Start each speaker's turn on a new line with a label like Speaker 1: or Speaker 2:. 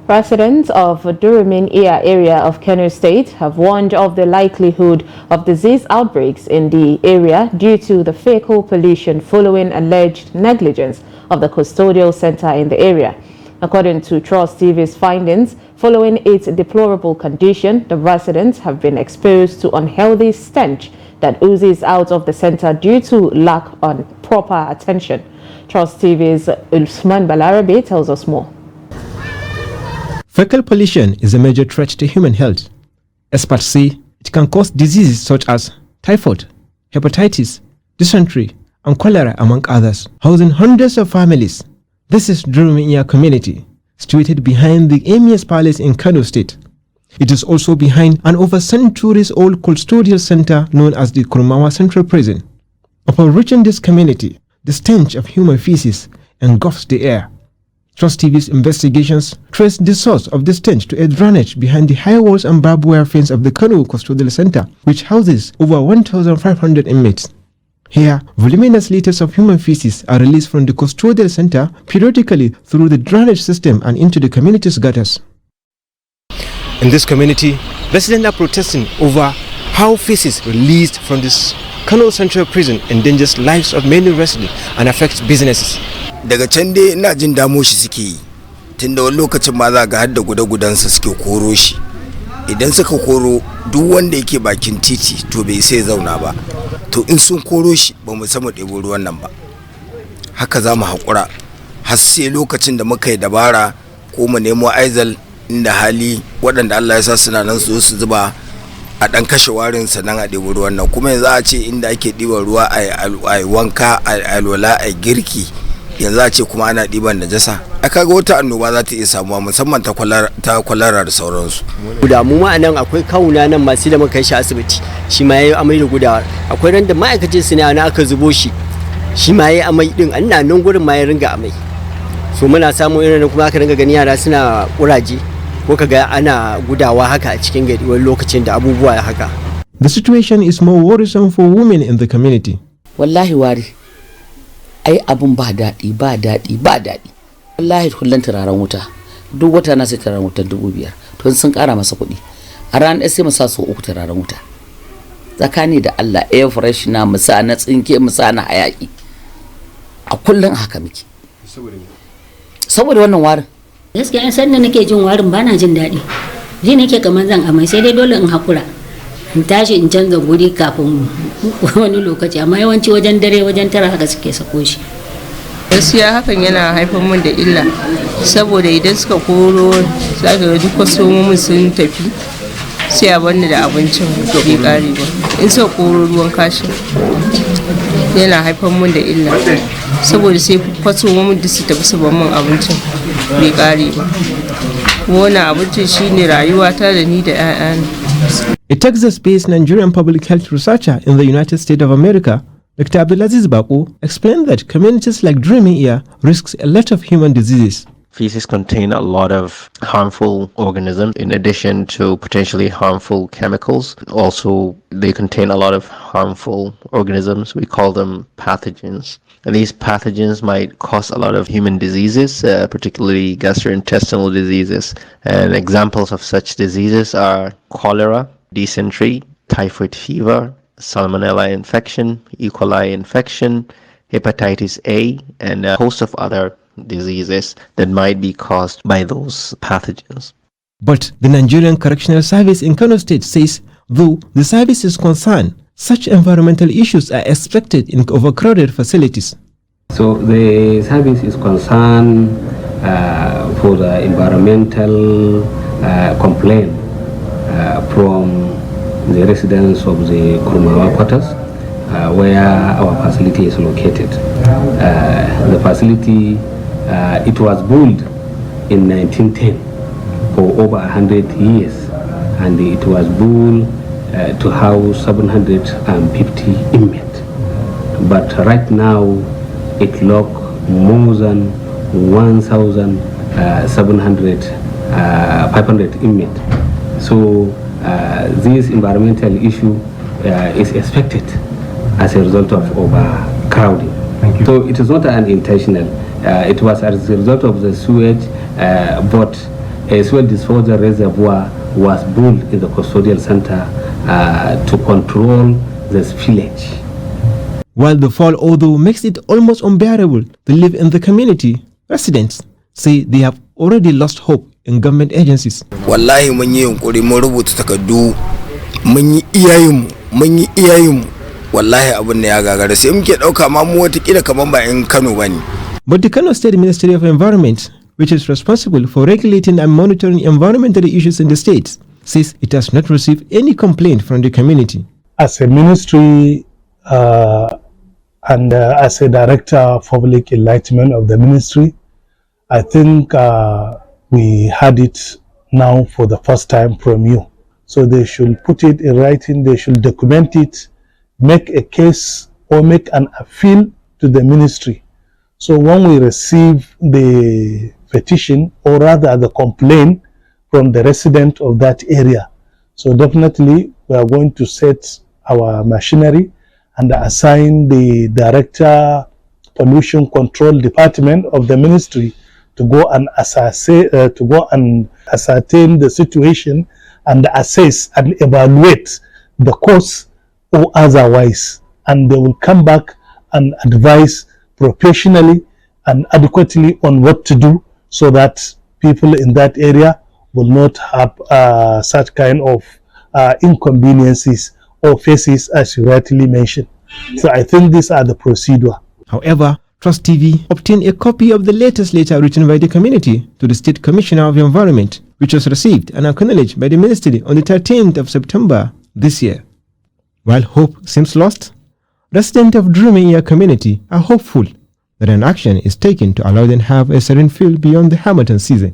Speaker 1: Residents of Durumin Iya area of Kano State have warned of the likelihood of disease outbreaks in the area due to the fecal pollution following alleged negligence of the Custodial Centre in the area. According to Trust TV's findings, following its deplorable condition, the residents have been exposed to unhealthy stench that oozes out of the centre due to lack of proper attention. Trust TV's Usman Balarabe tells us more.
Speaker 2: Fecal pollution is a major threat to human health. Experts say it can cause diseases such as typhoid, hepatitis, dysentery, and cholera, among others, housing hundreds of families. This is Durumin Iya community, situated behind the Emir's Palace in Kano State. It is also behind an over centuries-old custodial centre known as the Kurmawa Central Prison. Upon reaching this community, the stench of human feces engulfs the air. Trust TV's investigations traced the source of the stench to a drainage behind the high walls and barbed wire fence of the Kano Custodial Centre, which houses over 1,500 inmates. Here, voluminous liters of human feces are released from the Custodial Centre periodically through the drainage system and into the community's gutters. In this community, residents are protesting over how feces released from this Kano Central Prison endangers lives of many residents and affects businesses.
Speaker 3: Daga can dai ina jin damo shi suke yi, tunda wani lokacin ma za ga har da guda-gudansa suke koro shi. Idan suka koro duk wanda yake bakin titi to bai sai zauna ba. To in sun koro shi ba mu samu ɗebo ruwan nan ba. Haka za mu haƙura har sai lokacin da muka yi dabara ko mu nemo aizal inda hali waɗanda Allah ya sa suna nan su zuba a ɗan kashe warin sannan a ɗebo ruwan nan. Kuma yanzu a ce inda ake ɗiban ruwa a wanka a alwala a girki, yanzu a ce kuma ana ɗiban najasa. A kaga wata annoba za ta iya samuwa musamman ta kwalara da sauransu.
Speaker 4: Mu ma nan akwai kawuna nan masu da muka kai shi asibiti, shi ma yayi amai da gudawa. Akwai ran da ma'aikacin su ne aka zubo shi ma yayi amai din, an nan gurin ma ya ringa amai. So muna samun irin kuma aka ringa gani yara suna kuraje ko kaga ana gudawa haka a cikin gari wani lokacin da abubuwa haka.
Speaker 2: The situation is more worrisome for women in the community.
Speaker 5: Wallahi wari, ai abun ba daɗi. Wallahi kullum turaren wuta, duk wata na sai turaren wuta 5,000, to sun ƙara masa kuɗi. A ranar ɗaya sai mu sa sau 3 turaren wuta. Tsakani da Allah, air fresh na musa na tsinke musa na hayaki. A kullum haka muke. Saboda wannan warin.
Speaker 6: Gaskiya in sanda nake jin warin bana jin daɗi. Ji nake kamar zan amai, sai dai dole in hakura. In tashi in canza guri kafin wani lokaci, amma yawanci wajen dare wajen tara haka suke sako shi.
Speaker 7: Gaskiya hakan yana haifar min da illa, saboda idan suka koro za ka ga duk kwastomomin sun tafi sai a bani da abincin bai kare ba. In suka koro ruwan kashin yana haifar min da illa, saboda sai kwastomomin duk su tafi su ban min abincin bai kare ba. Wannan abincin shine rayuwata da ni da 'ya'yana.
Speaker 2: A Texas-based Nigerian public health researcher in the United States of America, Dr. Abdulaziz Bako, explained that communities like Durumin Iya risks a lot of human diseases.
Speaker 8: Feces contain a lot of harmful organisms in addition to potentially harmful chemicals. Also, they contain a lot of harmful organisms. We call them pathogens. And these pathogens might cause a lot of human diseases, particularly gastrointestinal diseases. And examples of such diseases are cholera, dysentery, typhoid fever, salmonella infection, E. coli infection, hepatitis A, and a host of other diseases that might be caused by those pathogens.
Speaker 2: But the Nigerian Correctional Service in Kano State says, though the service is concerned, such environmental issues are expected in overcrowded facilities.
Speaker 9: So the service is concerned for the environmental complaint from the residents of the Kurmawa quarters, where our facility is located. The facility, it was built in 1910 for over 100 years, and it was built to house 750 inmates. But right now, it locks more than 500 inmates. So this environmental issue is expected as a result of overcrowding. So it is not unintentional. It was as a result of the sewage, but A sewage disposal reservoir was built in the Custodial Centre to control the spillage.
Speaker 2: While the fall odor makes it almost unbearable to live in the community, residents say they have already lost hope in government agencies.
Speaker 3: Wallahi mun yi yunkuri mun rubuta takardu mun yi iyayenmu wallahi abin da ya gagara sai muke dauka ma mu wata kila kaman ba in Kano bane.
Speaker 2: But the Kano State Ministry of Environment, which is responsible for regulating and monitoring environmental issues in the state, says it has not received any complaint from the community.
Speaker 10: As a ministry and as a director of public enlightenment of the ministry, I think we had it now for the first time from you. So they should put it in writing, they should document it, make a case or make an appeal to the ministry. So when we receive the petition, or rather the complaint from the resident of that area, so definitely we are going to set our machinery and assign the director pollution control department of the ministry to go and ascertain the situation and assess and evaluate the cause or otherwise, and they will come back and advise professionally and adequately on what to do so that people in that area will not have such kind of inconveniences or faces as you rightly mentioned. So I think these are the procedure.
Speaker 2: However, Trust TV obtained a copy of the latest letter written by the community to the State Commissioner of Environment, which was received and acknowledged by the Ministry on the 13th of September this year. While hope seems lost, residents of Durumin Iya community are hopeful that an action is taken to allow them to have a serene feel beyond the Hamilton season.